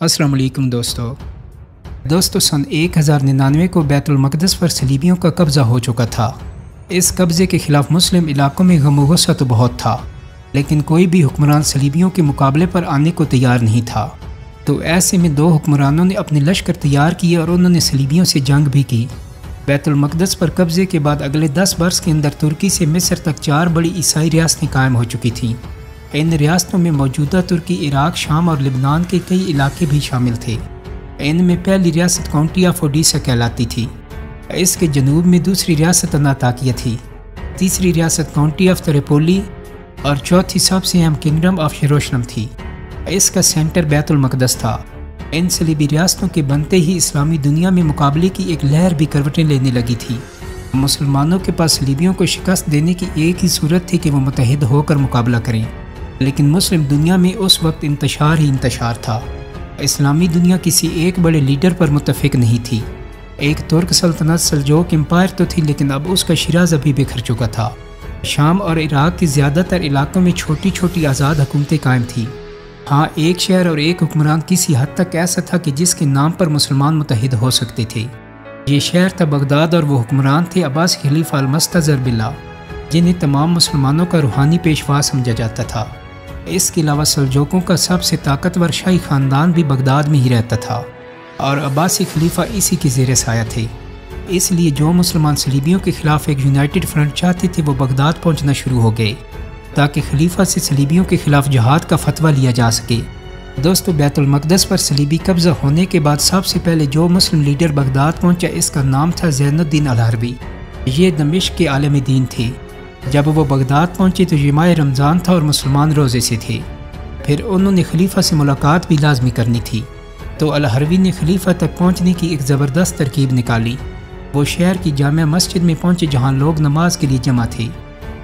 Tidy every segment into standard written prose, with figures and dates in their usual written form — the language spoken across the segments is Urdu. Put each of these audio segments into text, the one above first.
السلام علیکم دوستو سن 1099 کو بیت المقدس پر صلیبیوں کا قبضہ ہو چکا تھا۔ اس قبضے کے خلاف مسلم علاقوں میں غم و غصہ تو بہت تھا، لیکن کوئی بھی حکمران صلیبیوں کے مقابلے پر آنے کو تیار نہیں تھا۔ تو ایسے میں دو حکمرانوں نے اپنے لشکر تیار کیے اور انہوں نے صلیبیوں سے جنگ بھی کی۔ بیت المقدس پر قبضے کے بعد اگلے 10 برس کے اندر ترکی سے مصر تک 4 بڑی عیسائی ریاستیں قائم ہو چکی تھیں۔ ان ریاستوں میں موجودہ ترکی، عراق، شام اور لبنان کے کئی علاقے بھی شامل تھے۔ ان میں پہلی ریاست کاؤنٹی آف اوڈیسا کہلاتی تھی۔ اس کے جنوب میں دوسری ریاست انطاکیہ تھی، تیسری ریاست کاؤنٹی آف تریپولی اور چوتھی سب سے اہم کنگڈم آف یروشلم تھی۔ اس کا سینٹر بیت المقدس تھا۔ ان صلیبی ریاستوں کے بنتے ہی اسلامی دنیا میں مقابلے کی ایک لہر بھی کروٹیں لینے لگی تھی۔ مسلمانوں کے پاس صلیبیوں کو شکست دینے کی ایک ہی صورت تھی کہ وہ متحد ہو کر مقابلہ کریں، لیکن مسلم دنیا میں اس وقت انتشار ہی انتشار تھا۔ اسلامی دنیا کسی ایک بڑے لیڈر پر متفق نہیں تھی۔ ایک ترک سلطنت سلجوق امپائر تو تھی، لیکن اب اس کا شیراز ابھی بکھر چکا تھا۔ شام اور عراق کے زیادہ تر علاقوں میں چھوٹی چھوٹی آزاد حکومتیں قائم تھیں۔ ہاں، ایک شہر اور ایک حکمران کسی حد تک ایسا تھا کہ جس کے نام پر مسلمان متحد ہو سکتے تھے۔ یہ شہر تھا بغداد، اور وہ حکمران تھے عباسی خلیفہ المستظر باللہ، جنہیں تمام مسلمانوں کا روحانی پیشوا سمجھا جاتا تھا۔ اس کے علاوہ سلجوقوں کا سب سے طاقتور شاہی خاندان بھی بغداد میں ہی رہتا تھا، اور عباسی خلیفہ اسی کے زیر سایہ تھے۔ اس لیے جو مسلمان صلیبیوں کے خلاف ایک یونائٹڈ فرنٹ چاہتے تھے وہ بغداد پہنچنا شروع ہو گئے، تاکہ خلیفہ سے صلیبیوں کے خلاف جہاد کا فتویٰ لیا جا سکے۔ دوستو، بیت المقدس پر صلیبی قبضہ ہونے کے بعد سب سے پہلے جو مسلم لیڈر بغداد پہنچا، اس کا نام تھا زین الدین الحربی۔ یہ دمشق کے عالم دین تھے۔ جب وہ بغداد پہنچے تو یہ ماہ رمضان تھا اور مسلمان روزے سے تھے۔ پھر انہوں نے خلیفہ سے ملاقات بھی لازمی کرنی تھی، تو الحربی نے خلیفہ تک پہنچنے کی ایک زبردست ترکیب نکالی۔ وہ شہر کی جامع مسجد میں پہنچے جہاں لوگ نماز کے لیے جمع تھے۔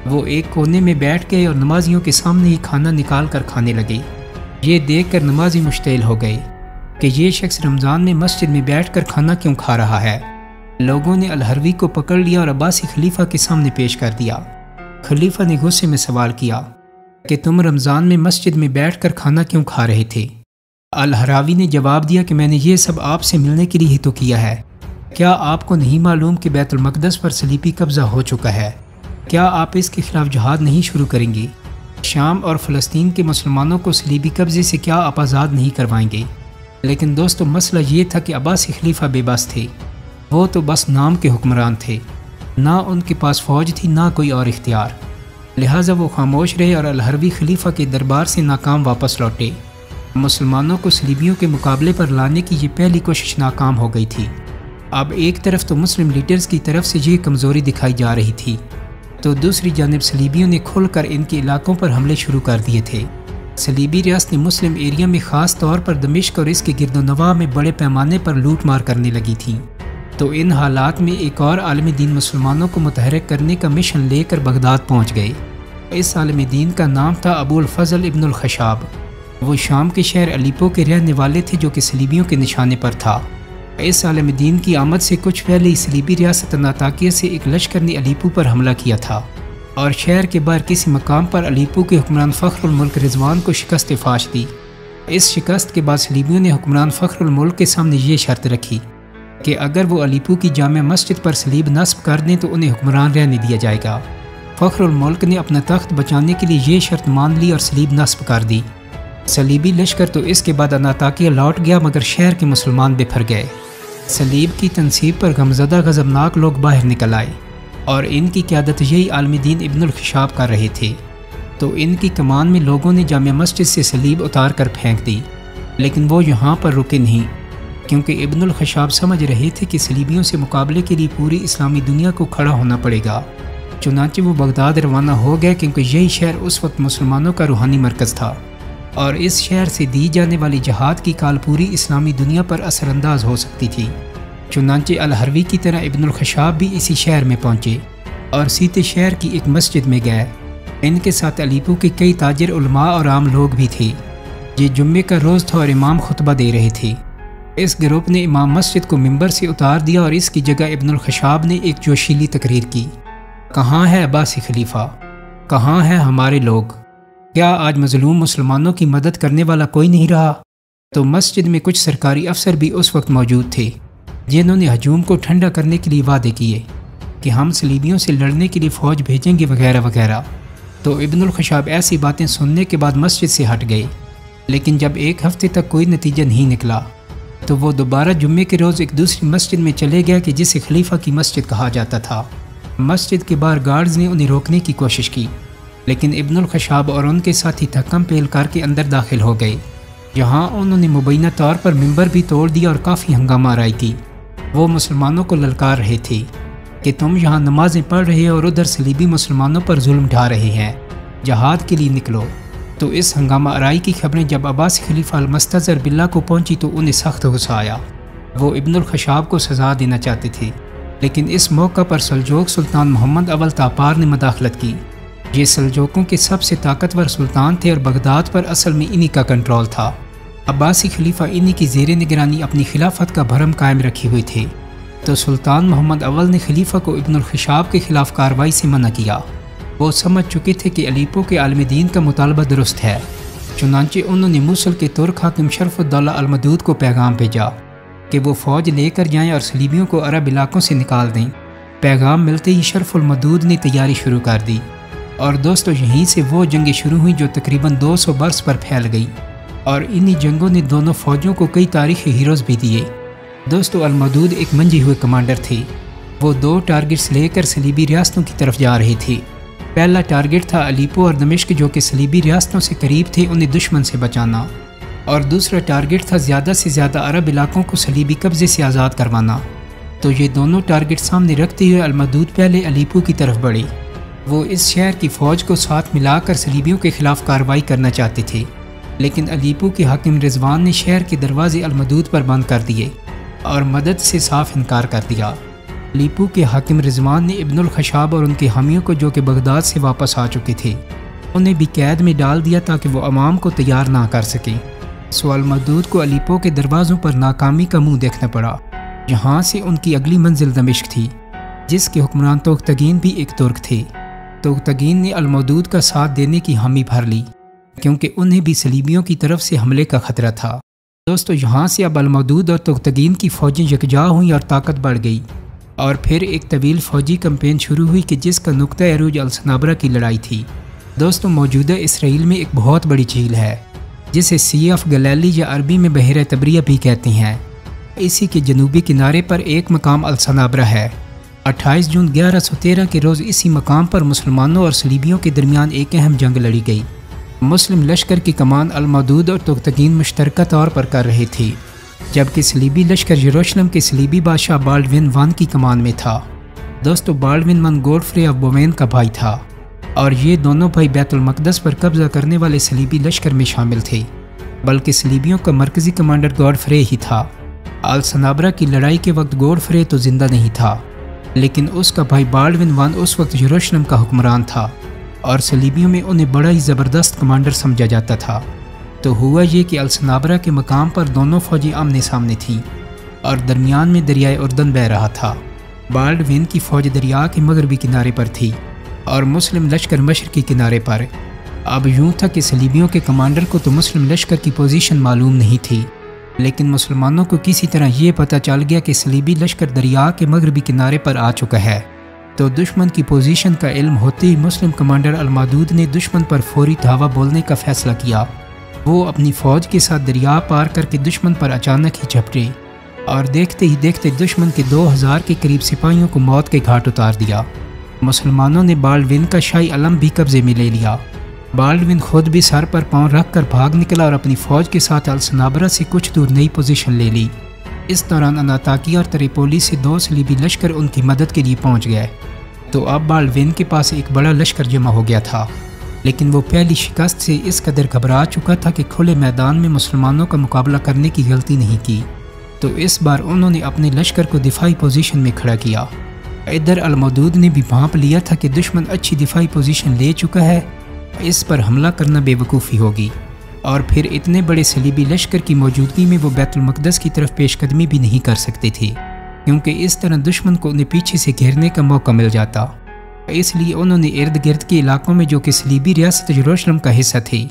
وہ ایک کونے میں بیٹھ گئے اور نمازیوں کے سامنے ہی کھانا نکال کر کھانے لگے۔ یہ دیکھ کر نمازی مشتعل ہو گئے کہ یہ شخص رمضان میں مسجد میں بیٹھ کر کھانا کیوں کھا رہا ہے۔ لوگوں نے الحربی کو پکڑ لیا اور عباسی خلیفہ کے سامنے پیش کر دیا۔ خلیفہ نے غصے میں سوال کیا کہ تم رمضان میں مسجد میں بیٹھ کر کھانا کیوں کھا رہے تھے؟ الحربی نے جواب دیا کہ میں نے یہ سب آپ سے ملنے کے لیے ہی تو کیا ہے۔ کیا آپ کو نہیں معلوم کہ بیت المقدس پر صلیبی قبضہ ہو چکا ہے؟ کیا آپ اس کے خلاف جہاد نہیں شروع کریں گے؟ شام اور فلسطین کے مسلمانوں کو صلیبی قبضے سے کیا آپ آزاد نہیں کروائیں گے؟ لیکن دوستو، مسئلہ یہ تھا کہ عباسی خلیفہ بے بس تھے۔ وہ تو بس نام کے حکمران تھے، نہ ان کے پاس فوج تھی نہ کوئی اور اختیار۔ لہٰذا وہ خاموش رہے اور الحربی خلیفہ کے دربار سے ناکام واپس لوٹے۔ مسلمانوں کو صلیبیوں کے مقابلے پر لانے کی یہ پہلی کوشش ناکام ہو گئی تھی۔ اب ایک طرف تو مسلم لیڈرز کی طرف سے یہ کمزوری دکھائی جا رہی تھی، تو دوسری جانب صلیبیوں نے کھل کر ان کے علاقوں پر حملے شروع کر دیے تھے۔ صلیبی ریاستیں مسلم ایریا میں خاص طور پر دمشق اور اس کے گرد و نواح میں بڑے پیمانے پر لوٹ مار کرنے لگی تھیں۔ تو ان حالات میں ایک اور عالم دین مسلمانوں کو متحرک کرنے کا مشن لے کر بغداد پہنچ گئے۔ اس عالم دین کا نام تھا ابو الفضل ابن الخشاب۔ وہ شام کے شہر الیپو کے رہنے والے تھے، جو کہ صلیبیوں کے نشانے پر تھا۔ اس عالم دین کی آمد سے کچھ پہلے ہی صلیبی ریاست انطاکیہ سے ایک لشکر نے الیپو پر حملہ کیا تھا، اور شہر کے باہر کسی مقام پر الیپو کے حکمران فخر الملک رضوان کو شکست فاش دی۔ اس شکست کے بعد صلیبیوں نے حکمران فخر الملک کے سامنے یہ شرط رکھی کہ اگر وہ الیپو کی جامع مسجد پر صلیب نصب کر دیں تو انہیں حکمران رہنے دیا جائے گا۔ فخر الملک نے اپنا تخت بچانے کے لیے یہ شرط مان لی اور صلیب نصب کر دی۔ صلیبی لشکر تو اس کے بعد انطاکیہ لوٹ گیا، مگر شہر کے مسلمان بکھر گئے۔ صلیب کی تنصیب پر غمزدہ غضبناک لوگ باہر نکل آئے، اور ان کی قیادت یہی عالم دین ابن الخشاب کر رہے تھے۔ تو ان کی کمان میں لوگوں نے جامع مسجد سے صلیب اتار کر پھینک دی، لیکن وہ یہاں پر رکے نہیں، کیونکہ ابن الخشاب سمجھ رہے تھے کہ صلیبیوں سے مقابلے کے لیے پوری اسلامی دنیا کو کھڑا ہونا پڑے گا۔ چنانچہ وہ بغداد روانہ ہو گئے، کیونکہ یہی شہر اس وقت مسلمانوں کا روحانی مرکز تھا، اور اس شہر سے دی جانے والی جہاد کی کال پوری اسلامی دنیا پر اثر انداز ہو سکتی تھی۔ چنانچہ الحربی کی طرح ابن الخشاب بھی اسی شہر میں پہنچے اور سیتے شہر کی ایک مسجد میں گئے۔ ان کے ساتھ الیپو کے کئی تاجر، علماء اور عام لوگ بھی تھے۔ یہ جمعے کا روز تھا اور امام خطبہ دے رہے تھے۔ اس گروپ نے امام مسجد کو ممبر سے اتار دیا اور اس کی جگہ ابن الخشاب نے ایک جوشیلی تقریر کی۔ کہاں ہے عباسی خلیفہ؟ کہاں ہیں ہمارے لوگ؟ کیا آج مظلوم مسلمانوں کی مدد کرنے والا کوئی نہیں رہا؟ تو مسجد میں کچھ سرکاری افسر بھی اس وقت موجود تھے جنہوں نے ہجوم کو ٹھنڈا کرنے کے لیے وعدے کیے کہ ہم صلیبیوں سے لڑنے کے لیے فوج بھیجیں گے وغیرہ وغیرہ۔ تو ابن الخشاب ایسی باتیں سننے کے بعد مسجد سے ہٹ گئے، لیکن جب ایک ہفتے تک کوئی نتیجہ نہیں نکلا تو وہ دوبارہ جمعے کے روز ایک دوسری مسجد میں چلے گیا کہ جسے خلیفہ کی مسجد کہا جاتا تھا۔ مسجد کے باہر گارڈز نے انہیں روکنے کی کوشش کی، لیکن ابن الخشاب اور ان کے ساتھی تھکم پیل کر کے اندر داخل ہو گئے، جہاں انہوں نے مبینہ طور پر ممبر بھی توڑ دیا اور کافی ہنگامہ آرائی کی۔ وہ مسلمانوں کو للکار رہے تھے کہ تم یہاں نمازیں پڑھ رہے اور ادھر صلیبی مسلمانوں پر ظلم ڈھا رہے ہیں، جہاد کے لیے نکلو۔ تو اس ہنگامہ آرائی کی خبریں جب عباسی خلیفہ المستظہر باللہ کو پہنچی تو انہیں سخت غصہ آیا۔ وہ ابن الخشاب کو سزا دینا چاہتے تھے، لیکن اس موقع پر سلجوق سلطان محمد اول تاپار نے مداخلت کی۔ یہ سلجوقوں کے سب سے طاقتور سلطان تھے اور بغداد پر اصل میں انہی کا کنٹرول تھا۔ عباسی خلیفہ انہی کی زیر نگرانی اپنی خلافت کا بھرم قائم رکھے ہوئے تھے، تو سلطان محمد اول نے خلیفہ کو ابن الخشاب کے خلاف کارروائی سے منع کیا۔ وہ سمجھ چکے تھے کہ الیپو کے عالم دین کا مطالبہ درست ہے، چنانچہ انہوں نے موصل کے ترک حاکم شرف الدولہ المدود کو پیغام بھیجا کہ وہ فوج لے کر جائیں اور صلیبیوں کو عرب علاقوں سے نکال دیں۔ پیغام ملتے ہی شرف المدود نے تیاری شروع کر دی، اور دوستو یہیں سے وہ جنگیں شروع ہوئیں جو تقریباً 200 برس پر پھیل گئی، اور انہی جنگوں نے دونوں فوجوں کو کئی تاریخی ہیروز بھی دیے۔ دوستو المدود ایک منجے ہوئے کمانڈر تھے۔ وہ 2 ٹارگٹس لے کر صلیبی ریاستوں کی طرف جا رہے تھے۔ پہلا ٹارگٹ تھا الیپو اور دمشق جو کہ صلیبی ریاستوں سے قریب تھے، انہیں دشمن سے بچانا، اور دوسرا ٹارگٹ تھا زیادہ سے زیادہ عرب علاقوں کو صلیبی قبضے سے آزاد کروانا۔ تو یہ دونوں ٹارگٹ سامنے رکھتے ہوئے المدود پہلے الیپو کی طرف بڑھے۔ وہ اس شہر کی فوج کو ساتھ ملا کر صلیبیوں کے خلاف کارروائی کرنا چاہتے تھے، لیکن الیپو کے حاکم رضوان نے شہر کے دروازے المدود پر بند کر دیے اور مدد سے صاف انکار کر دیا۔ الیپو کے حاکم رضوان نے ابن الخشاب اور ان کے حامیوں کو جو کہ بغداد سے واپس آ چکے تھے انہیں بھی قید میں ڈال دیا تاکہ وہ عوام کو تیار نہ کر سکیں۔ سو المدود کو الیپو کے دروازوں پر ناکامی کا منہ دیکھنا پڑا، جہاں سے ان کی اگلی منزل دمشق تھی، جس کے حکمران توختگین بھی ایک ترک تھے۔ توختگین نے المدود کا ساتھ دینے کی حامی بھر لی، کیونکہ انہیں بھی صلیبیوں کی طرف سے حملے کا خطرہ تھا۔ دوستو یہاں سے اب المدود اور توختگین کی فوجیں یکجا ہوئیں اور طاقت بڑھ گئی، اور پھر ایک طویل فوجی کمپین شروع ہوئی کہ جس کا نقطہ عروج الصنابرہ کی لڑائی تھی۔ دوستو موجودہ اسرائیل میں ایک بہت بڑی جھیل ہے جسے سی آف گلیلی یا عربی میں بحیرہ تبریہ بھی کہتے ہیں۔ اسی کے جنوبی کنارے پر ایک مقام الصنابرہ ہے۔ 28 جون 1113 کے روز اسی مقام پر مسلمانوں اور صلیبیوں کے درمیان ایک اہم جنگ لڑی گئی۔ مسلم لشکر کی کمان المدود اور توختگین مشترکہ طور پر کر رہے تھے، جبکہ صلیبی لشکر یروشلم کے صلیبی بادشاہ بالڈوین ون کی کمان میں تھا۔ دوستو بالڈوین ون گوڈفرے آف بووین کا بھائی تھا، اور یہ دونوں بھائی بیت المقدس پر قبضہ کرنے والے صلیبی لشکر میں شامل تھے، بلکہ صلیبیوں کا مرکزی کمانڈر گوڈفرے ہی تھا۔ الصنابرہ کی لڑائی کے وقت گوڈفرے تو زندہ نہیں تھا، لیکن اس کا بھائی بالڈوین ون اس وقت یروشلم کا حکمران تھا، اور صلیبیوں میں انہیں بڑا ہی زبردست کمانڈر سمجھا جاتا تھا۔ تو ہوا یہ کہ الصنابرہ کے مقام پر دونوں فوجیں آمنے سامنے تھیں، اور درمیان میں دریائے اردن بہہ رہا تھا۔ بالڈوین کی فوج دریا کے مغربی کنارے پر تھی اور مسلم لشکر مشرقی کنارے پر۔ اب یوں تھا کہ صلیبیوں کے کمانڈر کو تو مسلم لشکر کی پوزیشن معلوم نہیں تھی، لیکن مسلمانوں کو کسی طرح یہ پتہ چل گیا کہ صلیبی لشکر دریا کے مغربی کنارے پر آ چکا ہے۔ تو دشمن کی پوزیشن کا علم ہوتے ہی مسلم کمانڈر المدود نے دشمن پر فوری دھاوا بولنے کا فیصلہ کیا۔ وہ اپنی فوج کے ساتھ دریا پار کر کے دشمن پر اچانک ہی جھپٹے، اور دیکھتے ہی دیکھتے دشمن کے 2000 کے قریب سپاہیوں کو موت کے گھاٹ اتار دیا۔ مسلمانوں نے بالڈوین کا شاہی علم بھی قبضے میں لے لیا۔ بالڈوین خود بھی سر پر پاؤں رکھ کر بھاگ نکلا اور اپنی فوج کے ساتھ الصنابرہ سے کچھ دور نئی پوزیشن لے لی۔ اس دوران اناتاکیہ اور تریپولی سے 2 صلیبی لشکر ان کی مدد کے لیے پہنچ گئے۔ تو اب بالڈوین کے پاس ایک بڑا لشکر جمع ہو گیا تھا، لیکن وہ پہلی شکست سے اس قدر گھبرا چکا تھا کہ کھلے میدان میں مسلمانوں کا مقابلہ کرنے کی غلطی نہیں کی۔ تو اس بار انہوں نے اپنے لشکر کو دفاعی پوزیشن میں کھڑا کیا۔ ادھر المدود نے بھی بھانپ لیا تھا کہ دشمن اچھی دفاعی پوزیشن لے چکا ہے، اس پر حملہ کرنا بے وقوفی ہوگی، اور پھر اتنے بڑے صلیبی لشکر کی موجودگی میں وہ بیت المقدس کی طرف پیش قدمی بھی نہیں کر سکتے تھے، کیونکہ اس طرح دشمن کو انہیں پیچھے سے گھیرنے کا موقع مل جاتا۔ اس لیے انہوں نے ارد گرد کے علاقوں میں جو کہ صلیبی ریاست یروشلم کا حصہ تھے،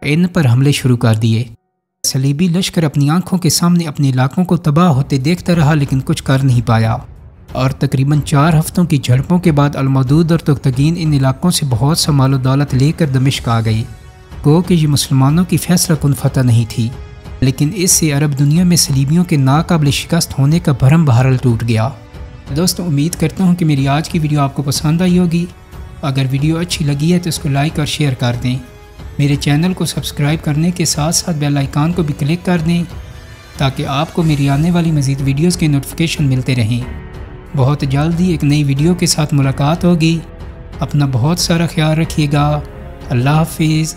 ان پر حملے شروع کر دیے۔ صلیبی لشکر اپنی آنکھوں کے سامنے اپنے علاقوں کو تباہ ہوتے دیکھتا رہا لیکن کچھ کر نہیں پایا، اور تقریباً 4 ہفتوں کی جھڑپوں کے بعد المودود اور تغتگین ان علاقوں سے بہت سا مال و دولت لے کر دمشق آ گئی۔ گو کہ یہ مسلمانوں کی فیصلہ کن فتح نہیں تھی، لیکن اس سے عرب دنیا میں صلیبیوں کے ناقابل شکست ہونے کا بھرم بہرحال ٹوٹ گیا۔ دوستو، امید کرتا ہوں کہ میری آج کی ویڈیو آپ کو پسند آئی ہوگی۔ اگر ویڈیو اچھی لگی ہے تو اس کو لائک اور شیئر کر دیں۔ میرے چینل کو سبسکرائب کرنے کے ساتھ ساتھ بیل آئیکن کو بھی کلک کر دیں تاکہ آپ کو میری آنے والی مزید ویڈیوز کے نوٹیفیکیشن ملتے رہیں۔ بہت جلدی ایک نئی ویڈیو کے ساتھ ملاقات ہوگی۔ اپنا بہت سارا خیال رکھیے گا۔ اللہ حافظ۔